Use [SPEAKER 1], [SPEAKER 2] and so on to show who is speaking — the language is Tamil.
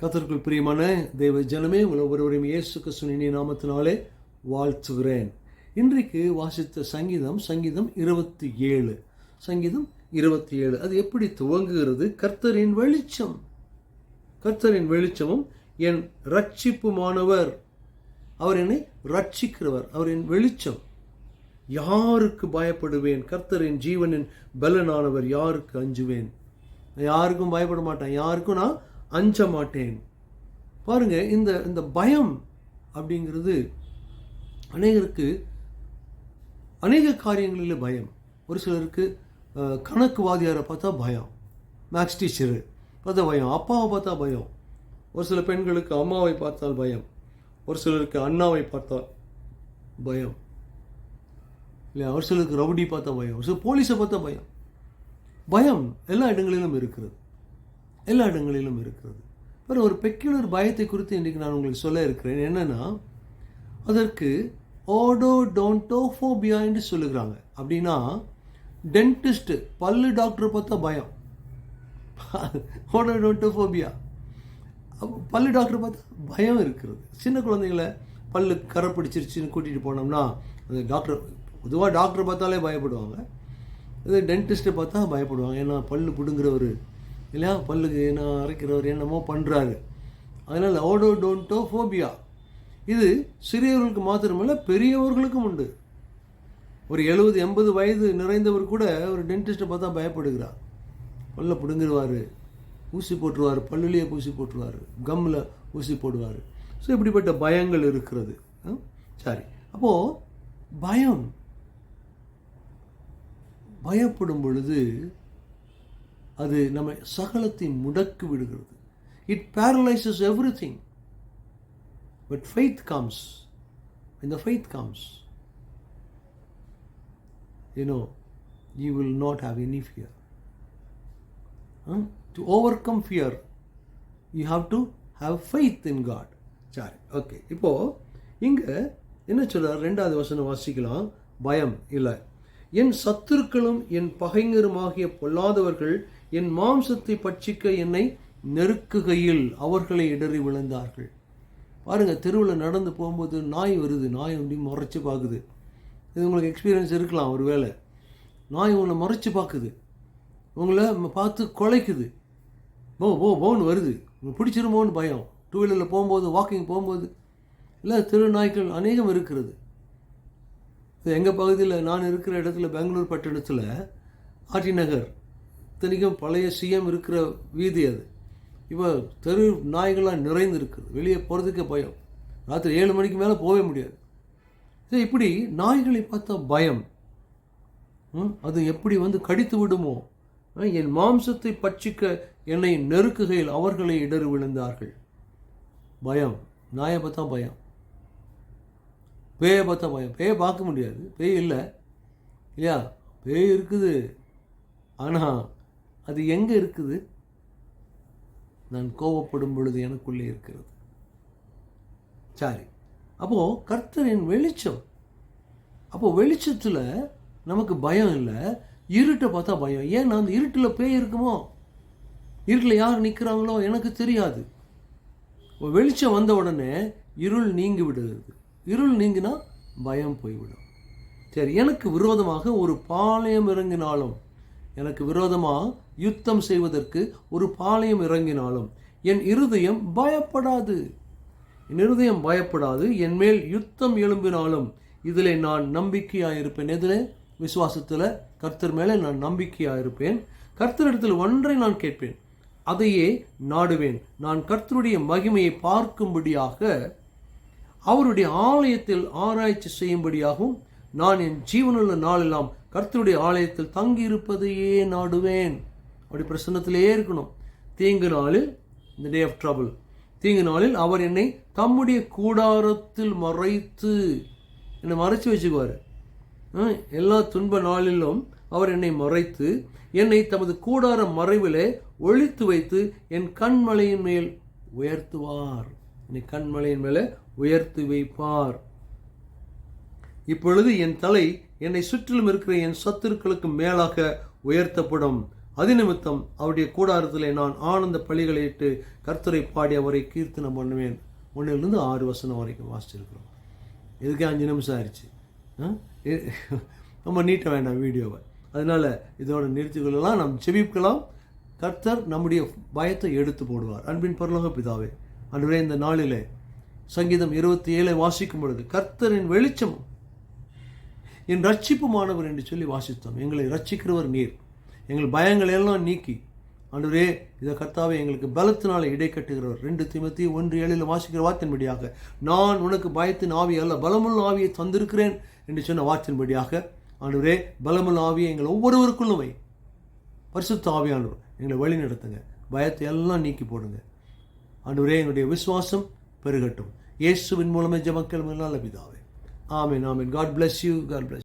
[SPEAKER 1] கர்த்தருக்குள் பிரியமான தேவ ஜனமே, ஒவ்வொருவரையும் இயேசு கிறிஸ்துவின் நாமத்தினாலே வாழ்த்துகிறேன். இன்றைக்கு வாசித்த சங்கீதம் 27. சங்கீதம் 27 அது எப்படி துவங்குகிறது? கர்த்தரின் வெளிச்சம், கர்த்தரின் வெளிச்சமும் என் ரட்சிப்புமானவர், அவர் என்னை ரட்சிக்கிறவர், அவரின் வெளிச்சம். யாருக்கு பயப்படுவேன்? கர்த்தரின் ஜீவனின் பலனானவர், யாருக்கு அஞ்சுவேன்? யாருக்கும் பயப்பட மாட்டேன், யாருக்கும் நான் அஞ்ச மாட்டேன். பாருங்க, இந்த பயம் அப்படிங்கிறது அநேகருக்கு அநேக காரியங்களில் பயம். ஒரு சிலருக்கு கணக்கு வாதியாரை பார்த்தா பயம், மேக்ஸ் டீச்சரு பார்த்தா பயம், அப்பாவை பார்த்தா பயம். ஒரு சில பெண்களுக்கு அம்மாவை பார்த்தால் பயம், ஒரு சிலருக்கு அண்ணாவை பார்த்தால் பயம் இல்லையா, ஒரு சிலருக்கு ரவுடி பார்த்தா பயம், ஒரு சில போலீஸை பார்த்தா பயம். பயம் எல்லா இடங்களிலும் இருக்கிறது, எல்லா இடங்களிலும் இருக்கிறது. அப்புறம் ஒரு பெக்யூலர் பயத்தை குறித்து இன்றைக்கு நான் உங்களுக்கு சொல்ல இருக்கிறேன். என்னன்னா, அதற்கு ஓடோடோன்டோஃபோபியா என்று சொல்லுகிறாங்க. அப்படின்னா டென்டிஸ்ட் பல்லு டாக்டரை பார்த்தா பயம், ஓடோடோன்டோஃபோபியா. பல்லு டாக்டரை பார்த்தா பயம் இருக்கிறது. சின்ன குழந்தைங்களை பல்லு கரை பிடிச்சிருச்சுன்னு கூட்டிகிட்டு போனோம்னா அந்த டாக்டர், பொதுவாக டாக்டரை பார்த்தாலே பயப்படுவாங்க. இது டென்டிஸ்ட்டை பார்த்தா பயப்படுவாங்க, ஏன்னா பல்லு பிடுங்குறவர் இல்லையா, பல்லுக்கு என்ன அரைக்கிறவர் என்னமோ பண்ணுறாரு. அதனால் ஓடோடோன்டோஃபோபியா இது சிறியவர்களுக்கு மாத்திரமல்ல, பெரியவர்களுக்கும் உண்டு. ஒரு 70-80 வயது நிறைந்தவர் கூட ஒரு டென்டிஸ்ட்டை பார்த்தா பயப்படுகிறார். பல்ல பிடுங்கிடுவார், ஊசி போட்டுருவார், பல்லுலேயே ஊசி போட்டுருவார், கம்மில் ஊசி போடுவார். ஸோ இப்படிப்பட்ட பயங்கள் இருக்கிறது. சரி, அப்போது பயப்படும் பொழுது அது நம்ம சகலத்தை முடக்கி விடுகிறது. It paralysis everything. But faith comes. when the faith comes, you will not have any fear. To overcome fear, you have to have faith in God. சரி, ஓகே. இப்போ இங்க என்ன சொல்றார்? 2வது வசனம் வாசிக்கலாம். பயம் இல்லை. என் சத்துருக்களும் என் பகைஞருமாகிய பொல்லாதவர்கள் என் மாம்சத்தை பட்சிக்க என்னை நெருக்குகையில் அவர்களை இடறி விழுந்தார்கள். பாருங்க, தெருவில் நடந்து போகும்போது நாய் வருது, நாய் வந்து முறைச்சி பார்க்குது. இது உங்களுக்கு எக்ஸ்பீரியன்ஸ் இருக்கலாம். ஒரு வேளை நாய் உங்களை முறைச்சி பார்க்குது, உங்களை பார்த்து குலைக்குது, போன்னு வருது, பிடிச்சிருமோன்னு பயம். 2 வீலரில் போகும்போது, வாக்கிங் போகும்போது, இல்லை தெரு நாய்க்கள் அநேகம் இருக்கிறது. எங்கள் பகுதியில் நான் இருக்கிற இடத்துல, பெங்களூர் பட்டணத்தில் ஆர்டி நகர், இத்தனைக்கும் பழைய சிஎம் இருக்கிற வீதி அது. இப்போ தெரு நாய்களாக நிறைந்து இருக்குது. வெளியே போகிறதுக்கே பயம். ராத்திரி 7 மணிக்கு மேலே போகவே முடியாது. சரி, இப்படி நாய்களை பார்த்தா பயம். அது எப்படி வந்து கடித்து விடுமோ? என் மாம்சத்தை பட்சிக்க என்னை நெருக்குகையில் அவர்களை இடறி விழுந்தார்கள். பயம். நாயை பார்த்தா பயம், பேயை பார்த்தா பயம். பேயை பார்க்க முடியாது, பேய் இல்லை இல்லையா, பேய் இருக்குது. ஆனால் அது எங்கே இருக்குது? நான் கோபப்படும் பொழுது எனக்குள்ளே இருக்கிறது. சரி, அப்போது கர்த்தரின் வெளிச்சம். அப்போது வெளிச்சத்தில் நமக்கு பயம் இல்லை. இருட்டை பார்த்தா பயம். ஏன்? நான் அந்த இருட்டில் பேய் இருக்குமோ, இருட்டில் யார் நிற்கிறாங்களோ எனக்கு தெரியாது. வெளிச்சம் வந்த உடனே இருள் நீங்கி விடுகிறது. இருள் நீங்கினா பயம் போய்விடும். சரி, எனக்கு விரோதமாக ஒரு பாளையம் இறங்கினாலும், எனக்கு விரோதமாக யுத்தம் செய்வதற்கு ஒரு பாளையம் இறங்கினாலும் என் இருதயம் பயப்படாது. என் இருதயம் பயப்படாது. என் மேல் யுத்தம் எழும்பினாலும் இதில் நான் நம்பிக்கையாயிருப்பேன். எதில்? விசுவாசத்தில் கர்த்தர் மேலே நான் நம்பிக்கையாயிருப்பேன். கர்த்தரிடத்தில் ஒன்றை நான் கேட்பேன், அதையே நாடுவேன். நான் கர்த்தருடைய மகிமையை பார்க்கும்படியாக, அவருடைய ஆலயத்தில் ஆராய்ச்சி செய்யும்படியாகவும் நான் என் ஜீவனுள்ள நாளெல்லாம் கர்த்தருடைய ஆலயத்தில் தங்கியிருப்பதையே நாடுவேன். அப்படி பிரசன்னத்திலேயே இருக்கணும். தீங்கு நாளில், இந்த டே ஆஃப் ட்ரபிள், தீங்கு நாளில் அவர் என்னை தம்முடைய கூடாரத்தில் மறைத்து, என்னை மறைச்சு வச்சுக்குவார். எல்லா துன்ப நாளிலும் அவர் என்னை மறைத்து, என்னை தமது கூடார மறைவிலே ஒளித்து வைத்து என் கண்மலையின் மேல் உயர்த்துவார். என்னை கண்மலையின் மேலே உயர்த்தி வைப்பார். இப்பொழுது என் தலை என்னை சுற்றிலும் இருக்கிற என் சத்துருக்களுக்கு மேலாக உயர்த்தப்படும். அது நிமித்தம் அவருடைய கூடாரத்திலே நான் ஆனந்த பலிகளை இட்டு கர்த்தரை பாடி அவரை கீர்த்தனம் பண்ணுவேன். 1-6 வசனம் வரைக்கும் வாசிச்சிருக்கிறோம். இதுக்கே 5 நிமிஷம் ஆயிடுச்சு. நம்ம நீட்ட வேண்டாம் வீடியோவை. அதனால் இதோட நிறுத்திக்கொள்ளலாம். நாம் செபிக்கலாம். கர்த்தர் நம்முடைய பயத்தை எடுத்து போடுவார். அன்பின் பரலோக பிதாவே, ஆண்டவரே, இந்த நாளிலே சங்கீதம் 27 வாசிக்கும் பொழுது கர்த்தரின் வெளிச்சம் என் ரட்சிப்புமானவர் என்று சொல்லி வாசித்தோம். எங்களை ரட்சிக்கிறவர் நீர். எங்கள் பயங்களை எல்லாம் நீக்கி ஆண்டவரே, இதை கர்த்தாவே எங்களுக்கு பலத்தினால இடை கட்டுகிறவர். 2 தீமோத்தேயு 1:7 வாசிக்கிற வார்த்தையின்படியாக நான் உனக்கு பயத்தின் ஆவி அல்ல பலமுள்ள ஆவியை தந்திருக்கிறேன் என்று சொன்ன வார்த்தையின்படியாக ஆண்டவரே, பலமுள்ள ஆவியை எங்கள் ஒவ்வொருவருக்குள்ளும் வை. பரிசுத்த ஆவியானவர் எங்களை வழி நடத்துங்க. பயத்தை எல்லாம் நீக்கி போடுங்க. ஆண்டவரே, எங்களுடைய விசுவாசம் பெருகட்டும். இயேசுவின் மூலமே ஜெபங்கள் நல்ல பிதாவே. ஆமென், ஆமென். God bless you. God bless you.